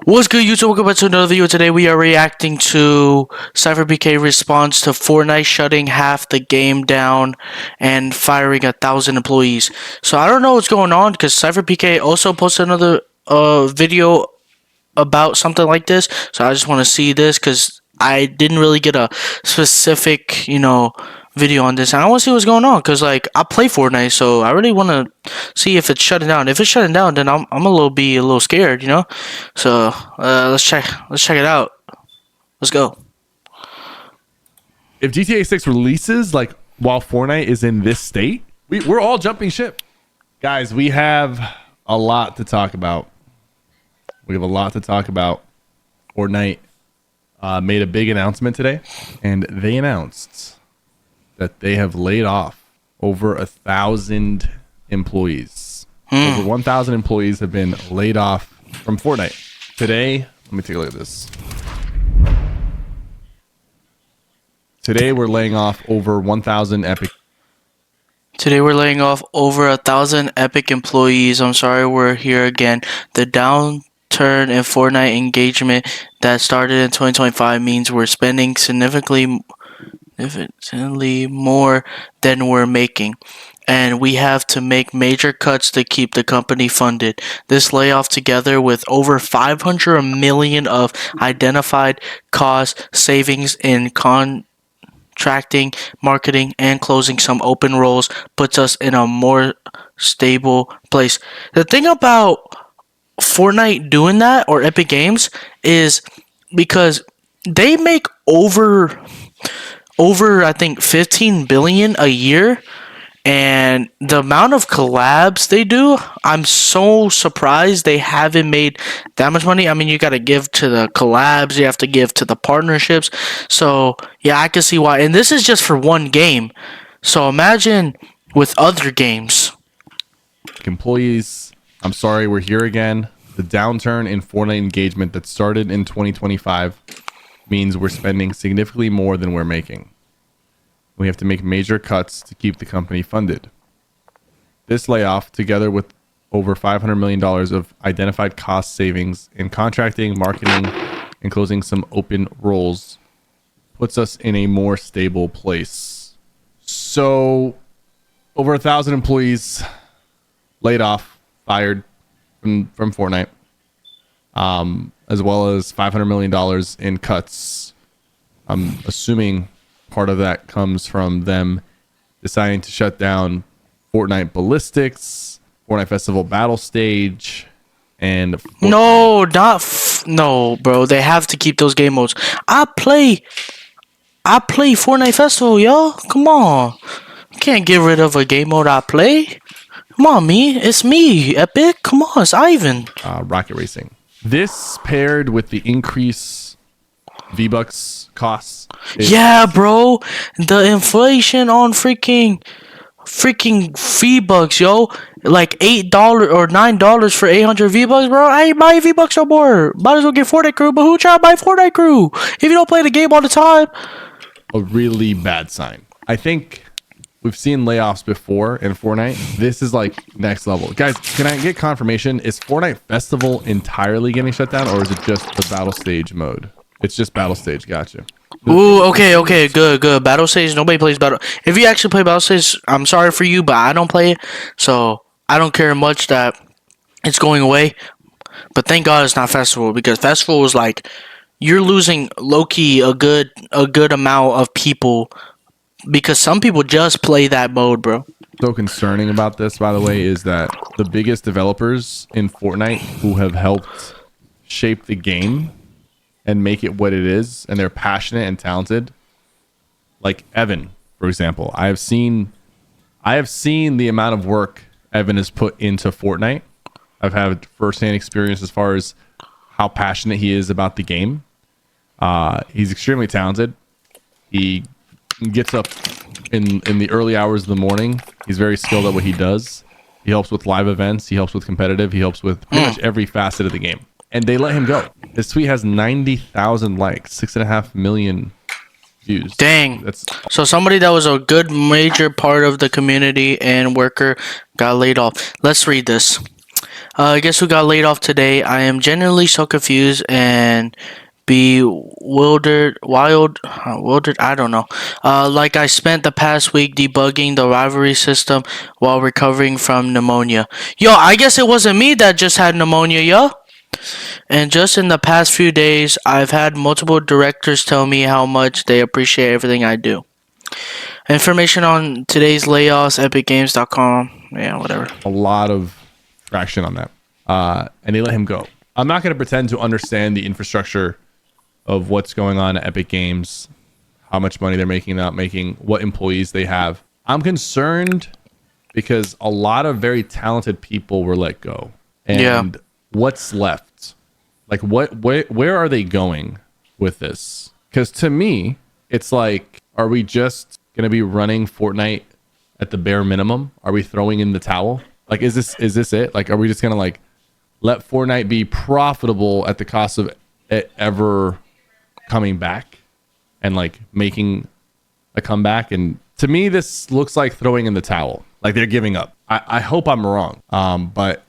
What's good, YouTube? Welcome back to another video. Today we are reacting to SypherPK response to Fortnite shutting half the game down and firing 1,000 employees. So I don't know what's going on because SypherPK also posted another video about something like this. So I just want to see this because I didn't really get a specific, video on this. And I want to see what's going on because, like, I play Fortnite, so I really want to see if it's shutting down. If it's shutting down, then I'm a little scared, So let's check it out. Let's go. If GTA 6 releases while Fortnite is in this state, we're all jumping ship. Guys, we have a lot to talk about. Fortnite made a big announcement today, and they announced that they have laid off over 1,000 employees. Over 1,000 employees have been laid off from Fortnite. Today, let me take a look at this. Today, we're laying off over 1,000 Epic. Today we're laying off over 1,000 Epic employees. I'm sorry we're here again. The downturn in Fortnite engagement that started in 2025 means we're spending significantly more than we're making, and we have to make major cuts to keep the company funded. This layoff, together with over 500 million of identified cost savings in contracting, marketing, and closing some open roles, puts us in a more stable place. The thing about Fortnite doing that, or Epic Games, is because they make over I think 15 billion a year, and the amount of collabs they do, I'm so surprised they haven't made that much money. I mean, you got to give to the collabs, you have to give to the partnerships. So yeah, I can see why. And this is just for one game, so imagine with other games. Employees, I'm sorry, we're here again. The downturn in Fortnite engagement that started in 2025 means we're spending significantly more than we're making. We have to make major cuts to keep the company funded. This layoff, together with over $500 million of identified cost savings in contracting, marketing, and closing some open roles, puts us in a more stable place. So, over 1,000 employees laid off, fired from Fortnite, as well as $500 million in cuts. I'm assuming part of that comes from them deciding to shut down Fortnite Ballistics, Fortnite Festival Battle Stage, and Fortnite. No, bro. They have to keep those game modes. I play Fortnite Festival, yo. Come on. Can't get rid of a game mode I play. Come on, it's me, Epic. Come on, it's Ivan. Rocket Racing. This paired with the increase V-Bucks costs. Yeah, bro. The inflation on freaking V-Bucks, yo. Like $8 or $9 for 800 V-Bucks, bro. I ain't buying V-Bucks no more. Might as well get Fortnite Crew, but who try to buy Fortnite Crew if you don't play the game all the time? A really bad sign. I think we've seen layoffs before in Fortnite. This is like next level. Guys, can I get confirmation? Is Fortnite Festival entirely getting shut down, or is it just the battle stage mode? It's just battle stage. Gotcha. Ooh, okay, good. Battle stage, nobody plays battle. If you actually play battle stage, I'm sorry for you, but I don't play it, so I don't care much that it's going away. But thank God it's not Festival, because Festival was like, you're losing low-key a good amount of people, because some people just play that mode, bro. So concerning about this, by the way, is that the biggest developers in Fortnite who have helped shape the game and make it what it is, and they're passionate and talented, like Evan, for example. I have seen the amount of work Evan has put into Fortnite. I've had firsthand experience as far as how passionate he is about the game. He's extremely talented. He gets up in the early hours of the morning. He's very skilled at what he does. He helps with live events. He helps with competitive. He helps with pretty much every facet of the game. And they let him go. His tweet has 90,000 likes, 6.5 million views. Dang. So somebody that was a good major part of the community and worker got laid off. Let's read this. Guess who got laid off today? I am genuinely so confused and bewildered, wildered. I don't know. Like I spent the past week debugging the rivalry system while recovering from pneumonia. Yo, I guess it wasn't me that just had pneumonia, yo. And just in the past few days, I've had multiple directors tell me how much they appreciate everything I do. Information on today's layoffs, epicgames.com. Yeah, whatever. A lot of traction on that. And they let him go. I'm not going to pretend to understand the infrastructure of what's going on at Epic Games, how much money they're making, not making, what employees they have. I'm concerned because a lot of very talented people were let go. And what's left? Like, where are they going with this? Because to me, it's like, are we just going to be running Fortnite at the bare minimum? Are we throwing in the towel? Like, is this it? Like, are we just going to like let Fortnite be profitable at the cost of it ever coming back and like making a comeback? And to me, this looks like throwing in the towel. Like they're giving up. I hope I'm wrong. But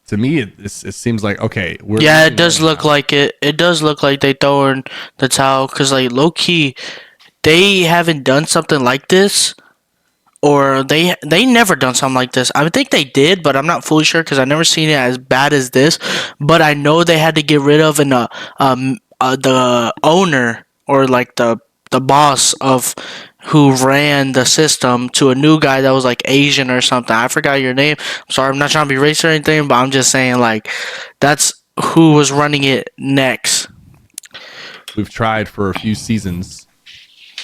to me, it seems like, okay, it does look like it. It does look like they throw in the towel because, like, low key, they haven't done something like this, or they never done something like this. I think they did, but I'm not fully sure because I've never seen it as bad as this. But I know they had to get rid of the owner, or like the boss of who ran the system, to a new guy that was like Asian or something. I forgot your name. I'm sorry, I'm not trying to be racist or anything, but I'm just saying, like, that's who was running it next. We've tried for a few seasons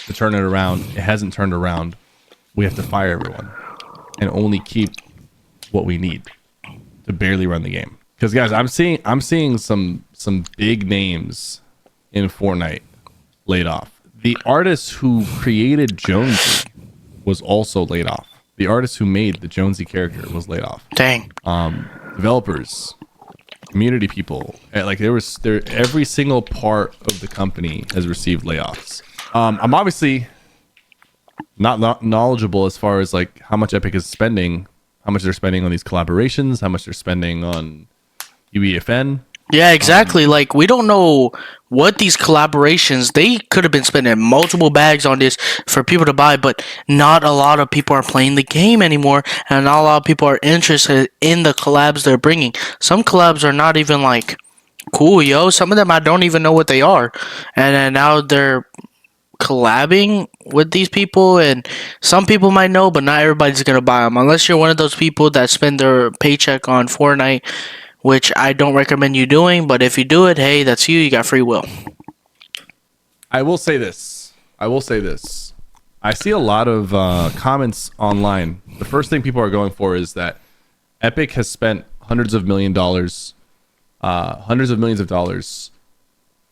to turn it around. It hasn't turned around. We have to fire everyone and only keep what we need to barely run the game. Because guys, I'm seeing some big names in Fortnite laid off. The artist who created Jonesy was also laid off. The artist who made the Jonesy character was laid off. Dang. Developers, community people, like every single part of the company has received layoffs. I'm obviously not knowledgeable as far as like how much Epic is spending, how much they're spending on these collaborations, how much they're spending on UEFN. Yeah, exactly. Like, we don't know what these collaborations, they could have been spending multiple bags on this for people to buy, but not a lot of people are playing the game anymore, and not a lot of people are interested in the collabs they're bringing. Some collabs are not even like cool, yo. Some of them I don't even know what they are, and then now they're collabing with these people, and some people might know, but not everybody's gonna buy them unless you're one of those people that spend their paycheck on Fortnite, which I don't recommend you doing, but if you do it, hey, that's you got free will. I will say this. I see a lot of comments online. The first thing people are going for is that Epic has spent hundreds of millions of dollars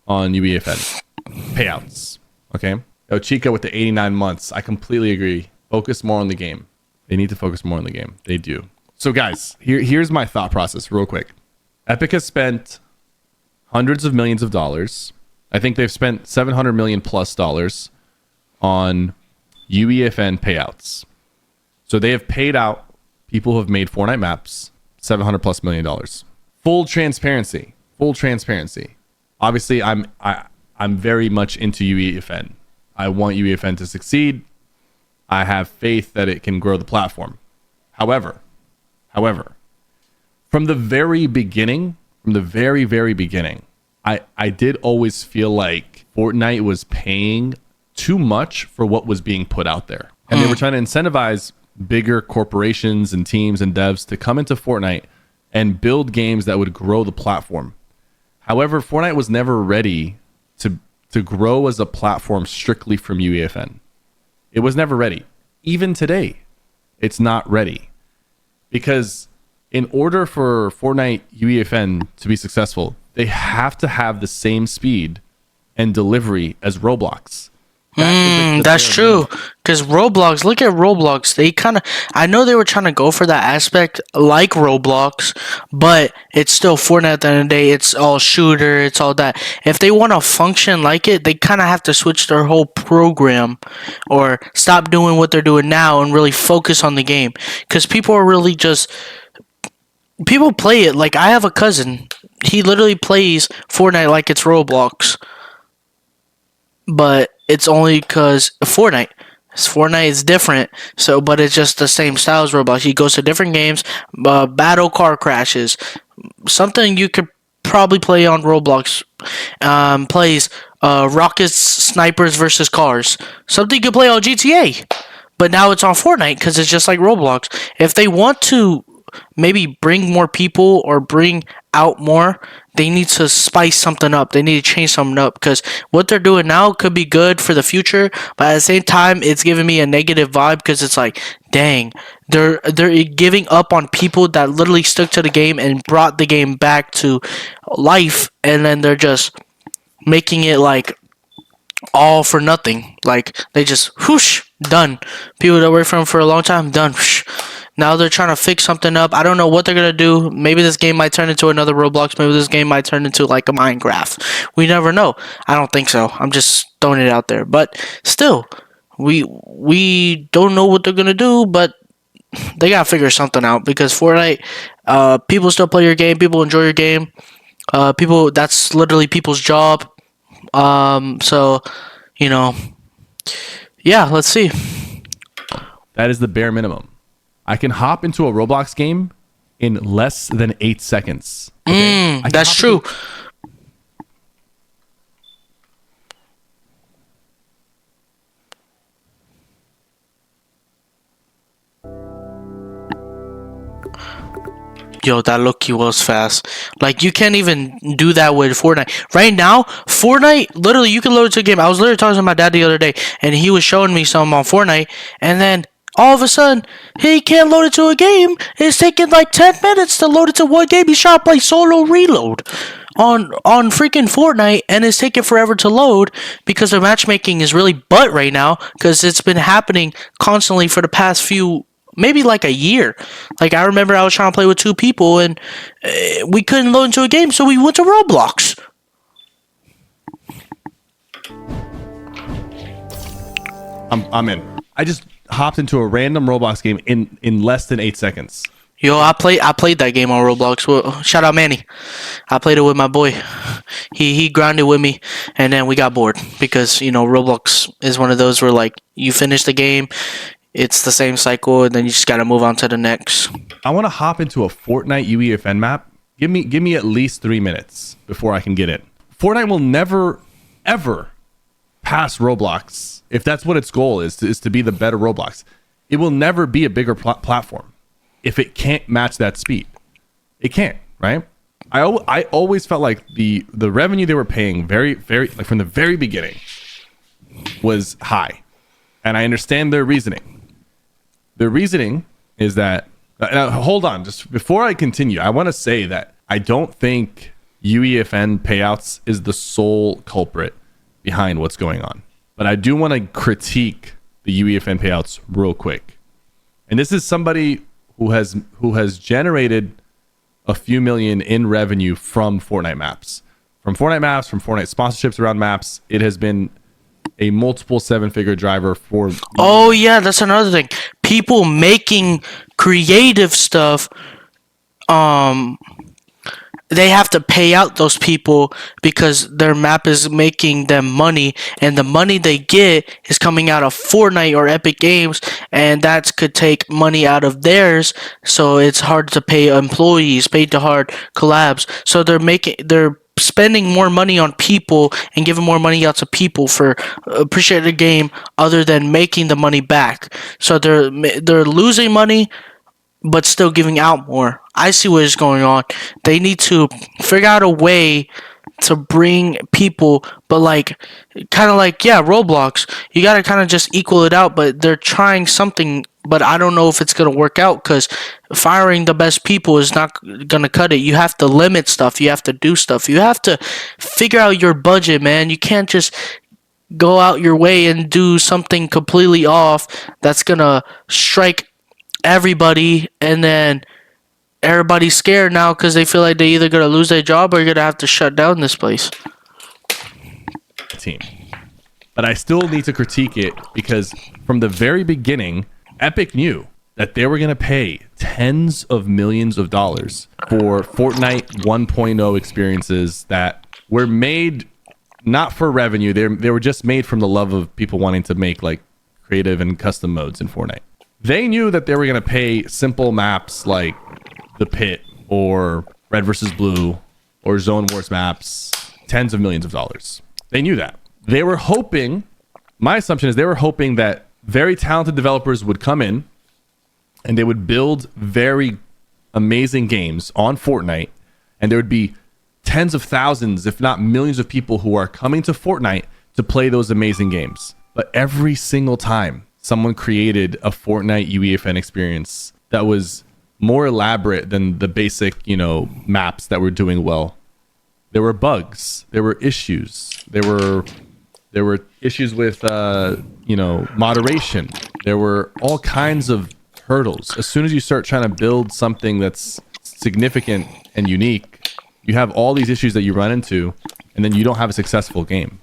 on UEFN payouts. Okay? Chica with the 89 months. I completely agree. Focus more on the game. They need to focus more on the game. They do. So guys, here's my thought process real quick. Epic has spent hundreds of millions of dollars. I think they've spent $700 million plus on UEFN payouts. So they have paid out people who have made Fortnite maps $700 plus million. Full transparency. Obviously, I'm very much into UEFN. I want UEFN to succeed. I have faith that it can grow the platform. However, from the very beginning, I did always feel like Fortnite was paying too much for what was being put out there. And they were trying to incentivize bigger corporations and teams and devs to come into Fortnite and build games that would grow the platform. However, Fortnite was never ready to grow as a platform strictly from UEFN. It was never ready. Even today, it's not ready. Because in order for Fortnite UEFN to be successful, they have to have the same speed and delivery as Roblox. That's true. Because Roblox, look at Roblox. They kind of, I know they were trying to go for that aspect like Roblox, but it's still Fortnite at the end of the day. It's all shooter, it's all that. If they want to function like it, they kind of have to switch their whole program or stop doing what they're doing now and really focus on the game. Because people are really just people play it. Like, I have a cousin. He literally plays Fortnite like it's Roblox, but it's only because Fortnite is different, so but it's just the same style as Roblox. He goes to different games, battle car crashes, something you could probably play on Roblox. Plays rockets, snipers versus cars, something you could play on GTA. But now it's on Fortnite because it's just like Roblox. If they want to maybe bring more people or bring out more, they need to spice something up. They need to change something up because what they're doing now could be good for the future, but at the same time, it's giving me a negative vibe because it's like, dang, they're giving up on people that literally stuck to the game and brought the game back to life, and then they're just making it like all for nothing. Like they just whoosh done. People that work for them for a long time done. Whoosh. Now they're trying to fix something up. I don't know what they're gonna do. Maybe this game might turn into another Roblox. Maybe this game might turn into like a Minecraft. We never know. I don't think so. I'm just throwing it out there. But still, we don't know what they're gonna do. But they gotta figure something out because Fortnite. People still play your game. People enjoy your game. People. That's literally people's job. So, you know, yeah, let's see. That is the bare minimum. I can hop into a Roblox game in less than 8 seconds. Okay? That's true. Yo, that look-key was fast. Like, you can't even do that with Fortnite. Right now, Fortnite, literally, you can load it to a game. I was literally talking to my dad the other day, and he was showing me something on Fortnite, and then all of a sudden, he can't load it to a game. It's taking like 10 minutes to load it to one game. He's trying to play solo reload on freaking Fortnite, and it's taking forever to load because the matchmaking is really butt right now because it's been happening constantly for the past few, maybe like a year. Like, I remember I was trying to play with two people and we couldn't load into a game, so we went to Roblox. I'm in. I just hopped into a random Roblox game in less than 8 seconds. Yo, I played that game on Roblox. Well, shout out Manny. I played it with my boy. He grinded with me, and then we got bored because, you know, Roblox is one of those where like you finish the game, it's the same cycle, and then you just gotta move on to the next. I want to hop into a Fortnite UEFN map. Give me at least 3 minutes before I can get it. Fortnite will never ever pass Roblox if that's what its goal is to be the better Roblox. It will never be a bigger platform if it can't match that speed. It can't, right? I always felt like the revenue they were paying very like from the very beginning was high, and I understand their reasoning. Their reasoning is that hold on, just before I continue, I want to say that I don't think UEFN payouts is the sole culprit behind what's going on. But I do want to critique the UEFN payouts real quick. And this is somebody who has generated a few million in revenue from Fortnite maps. From Fortnite sponsorships around maps. It has been a multiple 7-figure driver for... Oh, yeah, that's another thing. People making creative stuff, they have to pay out those people because their map is making them money, and the money they get is coming out of Fortnite or Epic Games, and that could take money out of theirs, so it's hard to pay employees, pay to hard collabs. So they're spending more money on people and giving more money out to people for appreciating the game other than making the money back. So they're losing money but still giving out more. I see what is going on. They need to figure out a way to bring people, but like, kind of like, yeah, Roblox. You gotta kind of just equal it out, but they're trying something, but I don't know if it's gonna work out because firing the best people is not gonna cut it. You have to limit stuff. You have to do stuff. You have to figure out your budget, man. You can't just go out your way and do something completely off that's gonna strike everybody, and then everybody's scared now because they feel like they either gonna lose their job or gonna have to shut down this place. Team. But I still need to critique it because from the very beginning, Epic knew that they were going to pay tens of millions of dollars for Fortnite 1.0 experiences that were made not for revenue. They were just made from the love of people wanting to make like creative and custom modes in Fortnite. They knew that they were going to pay simple maps like the Pit or Red versus Blue or Zone Wars maps tens of millions of dollars. They knew that. They were hoping, my assumption is they were hoping that very talented developers would come in and they would build very amazing games on Fortnite, and there would be tens of thousands, if not millions of people who are coming to Fortnite to play those amazing games. But every single time someone created a Fortnite UEFN experience that was more elaborate than the basic, maps that were doing well, there were bugs, there were issues, there were issues with moderation. There were all kinds of hurdles. As soon as you start trying to build something that's significant and unique, you have all these issues that you run into, and then you don't have a successful game.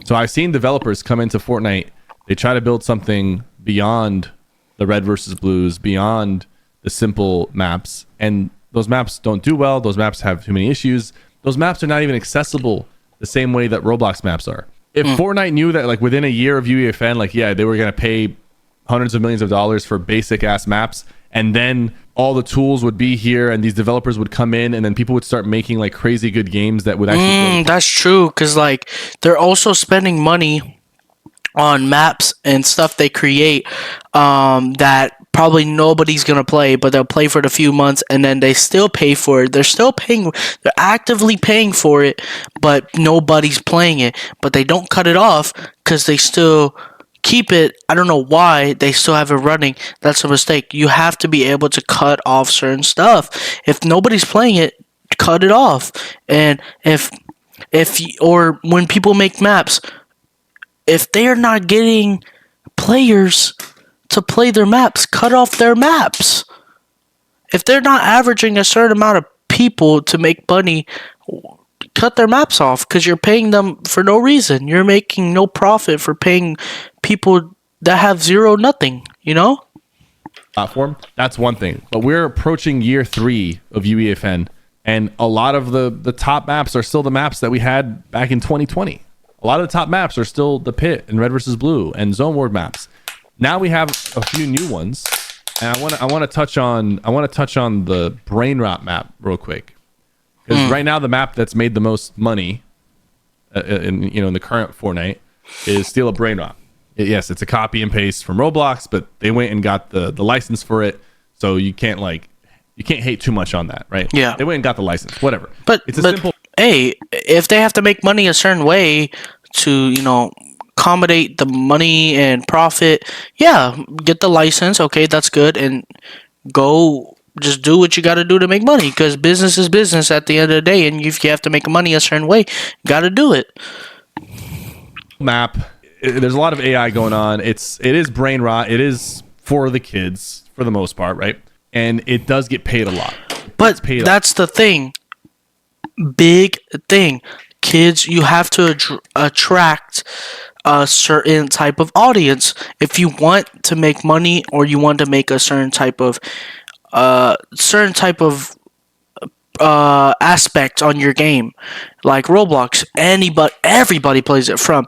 So I've seen developers come into Fortnite, they try to build something beyond the Red versus Blues, beyond the simple maps, and those maps don't do well. Those maps have too many issues. Those maps are not even accessible the same way that Roblox maps are. If Fortnite knew that like within a year of UEFN, they were going to pay hundreds of millions of dollars for basic ass maps, and then all the tools would be here and these developers would come in, and then people would start making like crazy good games that would actually that's true, because like they're also spending money on maps and stuff they create that probably nobody's gonna play, but they'll play for the few months and then they still pay for it. They're actively paying for it, but nobody's playing it. But they don't cut it off because they still keep it. I don't know why they still have it running. That's a mistake. You have to be able to cut off certain stuff. If nobody's playing it, cut it off. And or when people make maps, if they're not getting players to play their maps, cut off their maps. If they're not averaging a certain amount of people to make money, cut their maps off, because you're paying them for no reason. You're making no profit for paying people that have zero nothing, platform. That's one thing. But we're approaching year 3 of UEFN, and a lot of the top maps are still the maps that we had back in 2020. A lot of the top maps are still the Pit and Red versus Blue and Zone Ward maps. Now we have a few new ones, and I want to touch on the Brain Rot map real quick, because right now the map that's made the most money in the current Fortnite is Steal a Brain Rot. Yes, it's a copy and paste from Roblox, but they went and got the license for it, so you can't hate too much on that, right? Yeah, they went and got the license, whatever. But it's a simple. Hey, if they have to make money a certain way to accommodate the money and profit, get the license. Okay, that's good, and go just do what you got to do to make money, because business is business at the end of the day, and if you have to make money a certain way, you got to do it. Map. There's a lot of AI going on. It is brain rot. It is for the kids for the most part, right? And it does get paid a lot. But that's the thing. Big thing. Kids, you have to attract a certain type of audience if you want to make money, or you want to make a certain type of aspect on your game. Like Roblox, everybody plays it, from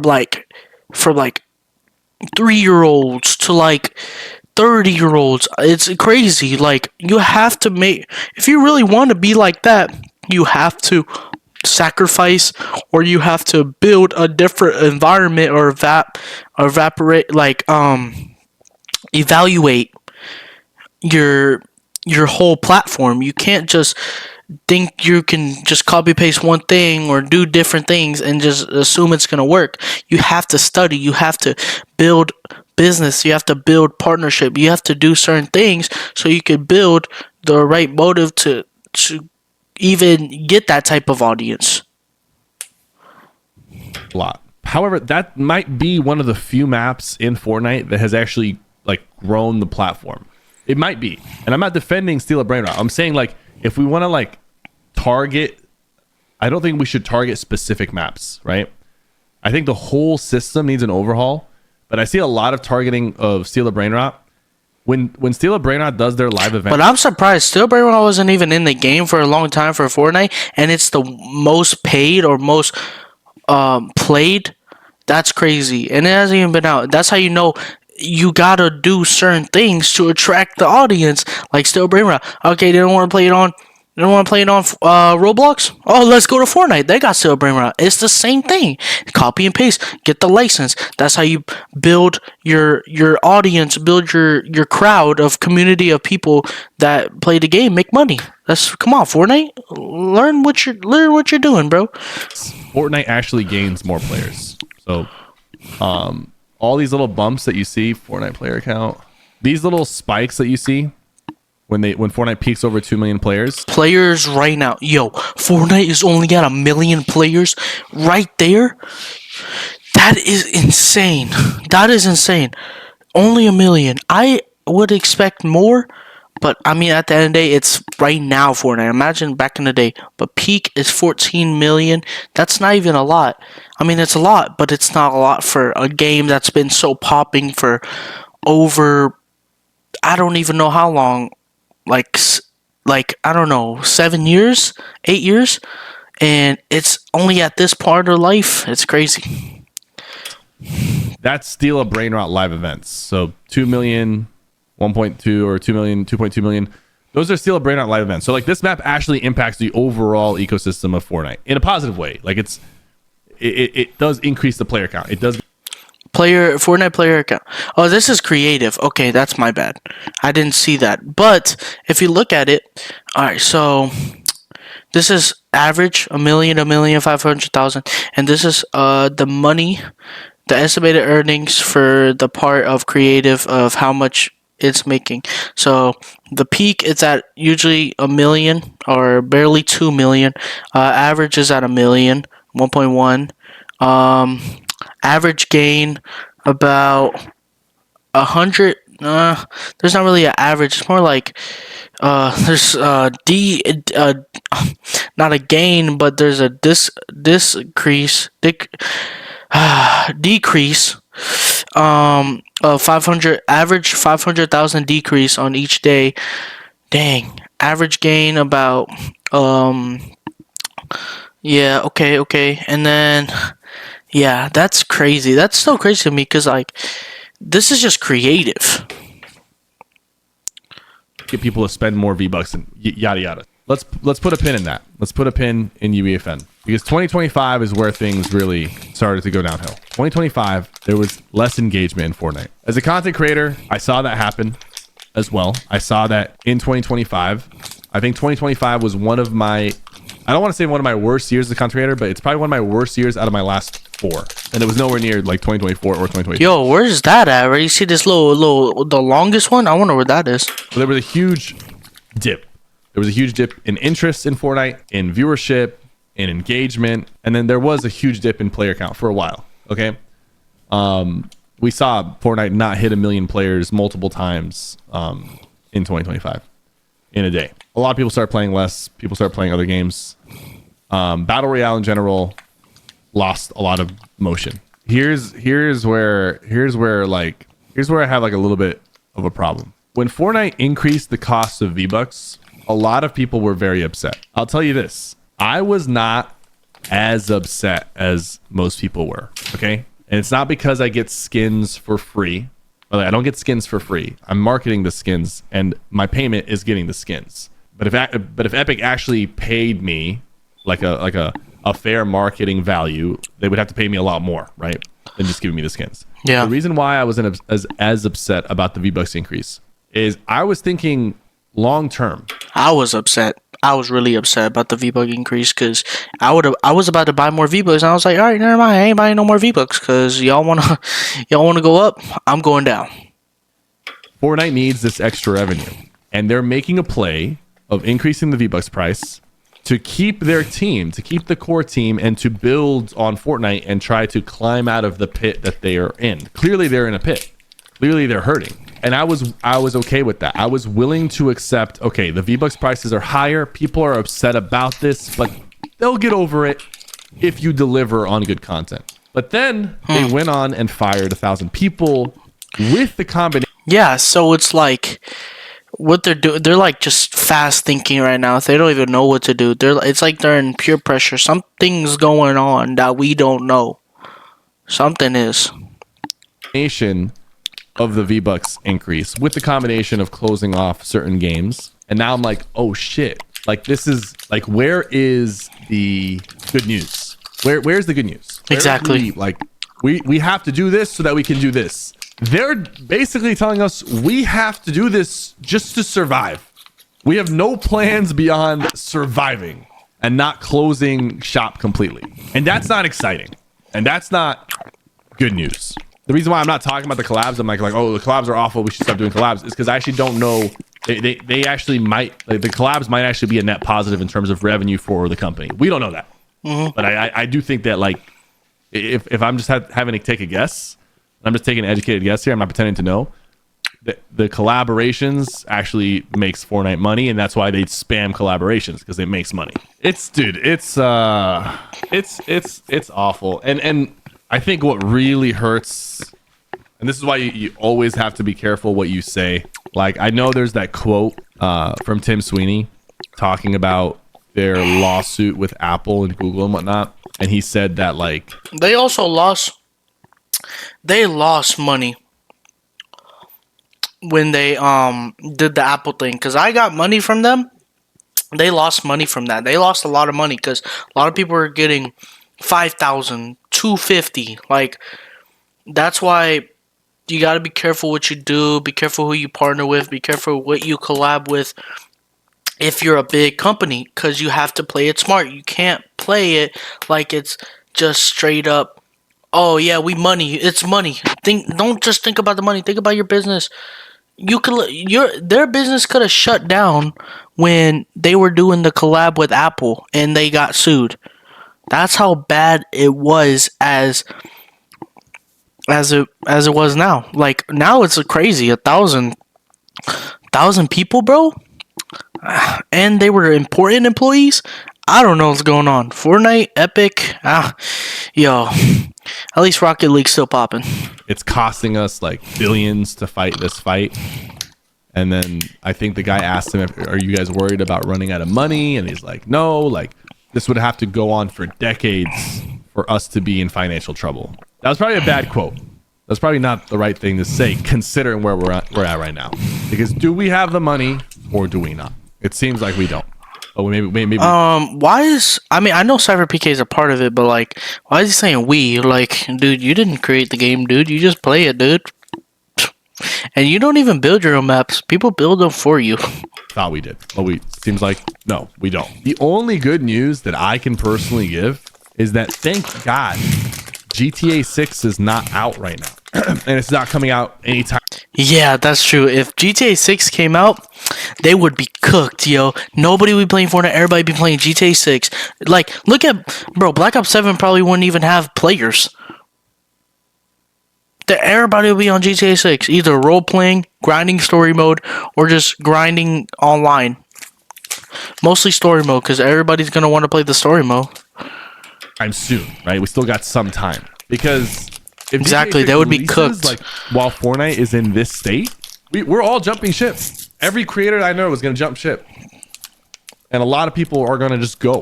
like 3-year-olds to like 30-year-olds. It's crazy. Like, you have to if you really want to be like that, you have to sacrifice, or you have to build a different environment, or evaluate your whole platform. You can't just think you can just copy paste one thing or do different things and just assume it's going to work. You have to study, you have to build business, you have to build partnership, you have to do certain things so you can build the right motive to even get that type of audience. A lot. However, that might be one of the few maps in Fortnite that has actually like grown the platform. It might be, and I'm not defending Steal a Brain Rot. I'm saying, like, if we want to like target, I don't think we should target specific maps, right? I think the whole system needs an overhaul, but I see a lot of targeting of Steal a Brain Rot, when Steel of Brainrot does their live event, But I'm surprised. Steel Brainrot wasn't even in the game for a long time for Fortnite, and it's the most paid or most played. That's crazy, and it hasn't even been out. That's how you know you gotta do certain things to attract the audience. Like Steel Brainrot. Okay, they don't want to play it on. They don't want to play it on Roblox. Oh, let's go to Fortnite. They got Steel Brainrot. It's the same thing. Copy and paste. Get the license. That's how you build your audience. Build your crowd of community of people that play the game. Make money. Come on, Fortnite. Learn what you're doing, bro. Fortnite actually gains more players. So, all these little bumps that you see, Fortnite player count, these little spikes that you see when Fortnite peaks over 2 million players. Players right now, yo, Fortnite is only got 1 million players right there. That is insane. That is insane. Only 1 million. I would expect more. But, I mean, at the end of the day, it's right now Fortnite. Imagine back in the day. But peak is 14 million. That's not even a lot. I mean, it's a lot, but it's not a lot for a game that's been so popping for over, I don't even know how long. Like I don't know, 7 years? 8 years? And it's only at this part of life. It's crazy. That's Steel of Brainrot live events. So 2 million... 1.2 or 2 million, 2.2 million. Those are Steel of Brainrot live events. So like this map actually impacts the overall ecosystem of Fortnite in a positive way. Like it does increase the player count. It does. Fortnite player account. Oh, this is creative. Okay, that's my bad. I didn't see that. But if you look at it, all right. So this is average 1,500,000, and this is the money, the estimated earnings for the part of creative of how much it's making. So the peak it's at usually 1 million or barely 2 million. Average is at 1 million, 1.1. Average gain about 100. There's not really an average. It's more like there's not a gain, but there's a decrease of 500, average 500,000 decrease on each day. Dang, average gain about yeah, okay, and then yeah, that's crazy. That's so crazy to me because like this is just creative. Get people to spend more V-Bucks and yada yada. Let's put a pin in that. Let's put a pin in UEFN because 2025 is where things really started to go downhill. 2025, there was less engagement in Fortnite. As a content creator, I saw that happen as well. I saw that in 2025. I think 2025 was one of my, I don't want to say one of my worst years as a content creator, but it's probably one of my worst years out of my last 4. And it was nowhere near like 2024 or 2023. Yo, where's that at? Right? You see this little, the longest one? I wonder where that is. So there was a huge dip. There was a huge dip in interest in Fortnite, in viewership, in engagement, and then there was a huge dip in player count for a while. Okay, we saw Fortnite not hit 1 million players multiple times in 2025 in a day. A lot of people start playing less. People start playing other games. Battle Royale in general lost a lot of motion. Here's where I have like a little bit of a problem. When Fortnite increased the cost of V-Bucks, a lot of people were very upset. I'll tell you this. I was not as upset as most people were. Okay. And it's not because I get skins for free. I don't get skins for free. I'm marketing the skins and my payment is getting the skins. But if Epic actually paid me like a fair marketing value, they would have to pay me a lot more, right? Than just giving me the skins. Yeah. The reason why I wasn't as upset about the V-Bucks increase is I was thinking long term. I was upset. I was really upset about the V-Buck increase because I was about to buy more V-Bucks and I was like, all right, never mind, I ain't buying no more V-Bucks because y'all wanna go up, I'm going down. Fortnite needs this extra revenue, and they're making a play of increasing the V-Bucks price to keep their team, to keep the core team, and to build on Fortnite and try to climb out of the pit that they are in. Clearly, they're in a pit. Clearly, they're hurting. And I was okay with that. I was willing to accept, okay, the V-Bucks prices are higher. People are upset about this, but they'll get over it if you deliver on good content. But then they went on and fired 1,000 people with the combination. Yeah, so it's like what they're doing. They're like just fast thinking right now. They don't even know what to do. It's like they're in peer pressure. Something's going on that we don't know. Something is. Nation of the V-Bucks increase with the combination of closing off certain games. And now I'm like, oh shit. Like this is like, where is the good news? Where's the good news? Exactly. We have to do this so that we can do this. They're basically telling us we have to do this just to survive. We have no plans beyond surviving and not closing shop completely. And that's not exciting. And that's not good news. The reason why I'm not talking about the collabs, I'm like, oh, the collabs are awful, we should stop doing collabs, is because I actually don't know. They actually might, like, the collabs might actually be a net positive in terms of revenue for the company. We don't know that. But I do think that, like, if I'm just having to take a guess, I'm just taking an educated guess here, I'm not pretending to know, the collaborations actually makes Fortnite money, and that's why they spam collaborations, because it makes money. It's awful. And I think what really hurts, and this is why you always have to be careful what you say. Like, I know there's that quote from Tim Sweeney talking about their lawsuit with Apple and Google and whatnot, and he said that, like, They lost money when they did the Apple thing, because I got money from them. They lost money from that. They lost a lot of money because a lot of people were getting 5,000, 250. Like, that's why you got to be careful what you do. Be careful who you partner with. Be careful what you collab with. If you're a big company, because you have to play it smart. You can't play it like it's just straight up, oh yeah, it's money. Don't just think about the money. Think about your business. Their business could have shut down when they were doing the collab with Apple and they got sued. That's how bad it was as it was now. Like, now it's crazy. 1,000 people, bro. And they were important employees. I don't know what's going on. Fortnite, Epic, yo. At least Rocket League's still popping. it's costing us like billions to fight this fight. And then I think the guy asked him, are you guys worried about running out of money? And he's like, no, like, this would have to go on for decades for us to be in financial trouble. That was probably a bad quote. That's probably not the right thing to say, considering where we're at right now. Because do we have the money or do we not? It seems like we don't. Oh, maybe. Why is, I mean, I know SypherPK is a part of it, but like, why is he saying we? Like, dude, you didn't create the game, dude. You just play it, dude. And you don't even build your own maps. People build them for you. Thought we did. But seems like, no, we don't. The only good news that I can personally give is that, thank God, GTA 6 is not out right now. And it's not coming out anytime. Yeah, that's true. If GTA 6 came out, they would be cooked, yo. Nobody would be playing Fortnite. Everybody would be playing GTA 6. Like, look at, bro, Black Ops 7 probably wouldn't even have players. Everybody will be on GTA 6, either role-playing, grinding story mode, or just grinding online. Mostly story mode, because everybody's going to want to play the story mode. I'm soon, right? We still got some time. Because if exactly, they would be cooked. Like, while Fortnite is in this state, we're all jumping ship. Every creator I know is going to jump ship. And a lot of people are going to just go,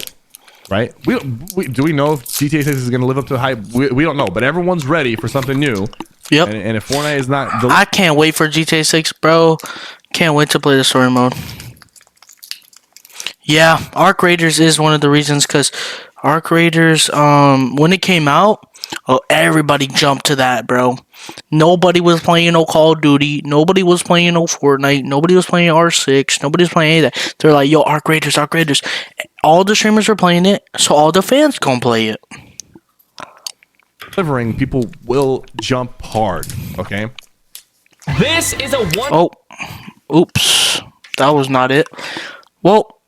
right? Do we know if GTA 6 is going to live up to the hype? We don't know, but everyone's ready for something new. Yep. And if Fortnite is not... I can't wait for GTA 6, bro. Can't wait to play the story mode. Yeah, Arc Raiders is one of the reasons, because Arc Raiders, when it came out, everybody jumped to that, bro. Nobody was playing no Call of Duty. Nobody was playing no Fortnite. Nobody was playing R6. Nobody was playing any of that. They're like, yo, Arc Raiders, Arc Raiders. All the streamers were playing it, so all the fans gonna play it. Delivering, people will jump hard, okay? This is a one. Oh, oops, that was not it. Well,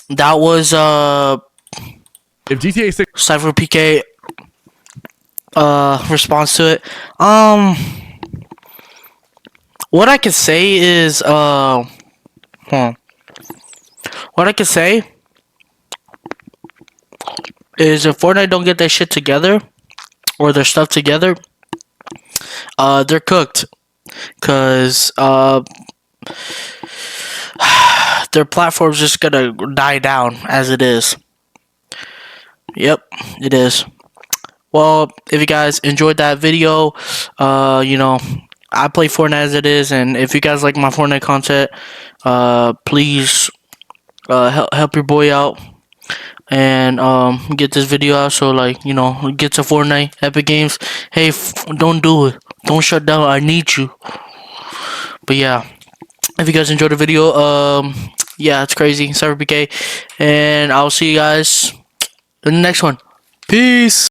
that was if GTA 6 SypherPK response to it. What I could say is what I could say is if Fortnite don't get their shit together or their stuff together, they're cooked. because their platform's just gonna die down as it is. Yep, it is. Well, if you guys enjoyed that video, I play Fortnite as it is, and if you guys like my Fortnite content, please help your boy out and get this video out so get to Fortnite, Epic Games. Hey, don't do it. Don't shut down. I need you. But yeah, if you guys enjoyed the video, yeah, it's crazy. SypherPK, and I'll see you guys in the next one. Peace.